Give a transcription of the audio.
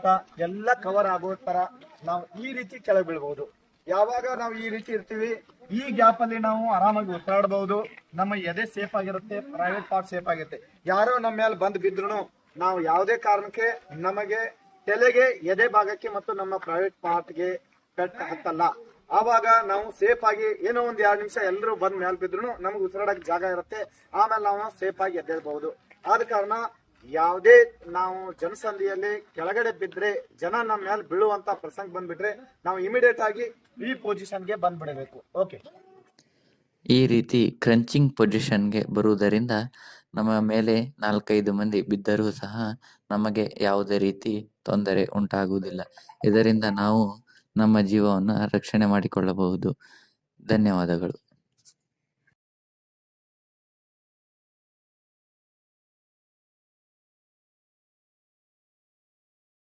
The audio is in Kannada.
ಉಸಿರಾಟ ಎಲ್ಲ ಕವರ್ ಆಗೋ ತರ ನಾವು ಈ ರೀತಿ ಕೆಳಗೆ ಬೀಳ್ಬಹುದು. ಯಾವಾಗ ನಾವು ಈ ರೀತಿ ಇರ್ತೀವಿ, ಈ ಗ್ಯಾಪ್ ಅಲ್ಲಿ ನಾವು ಆರಾಮಾಗಿ ಉಸಿರಾಡಬಹುದು. ನಮ್ಮ ಎದೆ ಸೇಫ್ ಆಗಿರುತ್ತೆ, ಪ್ರೈವೇಟ್ ಪಾರ್ಟ್ ಸೇಫ್ ಆಗಿರುತ್ತೆ. ಯಾರೋ ನಮ್ಮ ಮೇಲೆ ಬಂದ್ ಬಿದ್ರು ನಾವು ಯಾವುದೇ ಕಾರಣಕ್ಕೆ ನಮಗೆ ತಲೆಗೆ, ಎದೆ ಭಾಗಕ್ಕೆ ಮತ್ತು ನಮ್ಮ ಪ್ರೈವೇಟ್ ಪಾರ್ಟ್ಗೆ ಪೆಟ್ ಹತ್ತಲ್ಲ. ಆವಾಗ ನಾವು ಸೇಫ್ ಆಗಿ ಏನೋ ಒಂದ್ 2 ನಿಮಿಷ ಎಲ್ಲರೂ ಬಂದ್ ಮೇಲೆ ಬಿದ್ರು ನಮ್ಗೆ ಉಸಿರಾಡಕ್ ಜಾಗ ಇರುತ್ತೆ. ಆಮೇಲೆ ನಾವು ಸೇಫ್ ಆಗಿ ಎದ್ದೇಳ್ಬಹುದು. ಆದ ಕಾರಣ ಯಾವುದೇ ನಾವು ಜನಸಂಧಿಯಲ್ಲಿ ಕೆಳಗಡೆ ಬಿದ್ರೆ, ಜನ ನಮ್ಮ ಮೇಲೆ ಬೀಳುವಂತ ಪ್ರಸಂಗ ಬಂದ್ಬಿಟ್ರೆ ನಾವು ಇಮಿಡಿಯೇಟ್ ಆಗಿ ಈ ಪೊಸಿಷನ್ಗೆ ಬಂದ್ಬಿಡಬೇಕು. ಓಕೆ, ಈ ರೀತಿ ಕ್ರಂಚಿಂಗ್ ಪೊಸಿಷನ್ಗೆ ಬರುವುದರಿಂದ ನಮ್ಮ ಮೇಲೆ 4-5 ಮಂದಿ ಬಿದ್ದರೂ ಸಹ ನಮಗೆ ಯಾವುದೇ ರೀತಿ ತೊಂದರೆ ಉಂಟಾಗುವುದಿಲ್ಲ. ಇದರಿಂದ ನಾವು ನಮ್ಮ ಜೀವವನ್ನು ರಕ್ಷಣೆ ಮಾಡಿಕೊಳ್ಳಬಹುದು. ಧನ್ಯವಾದಗಳು.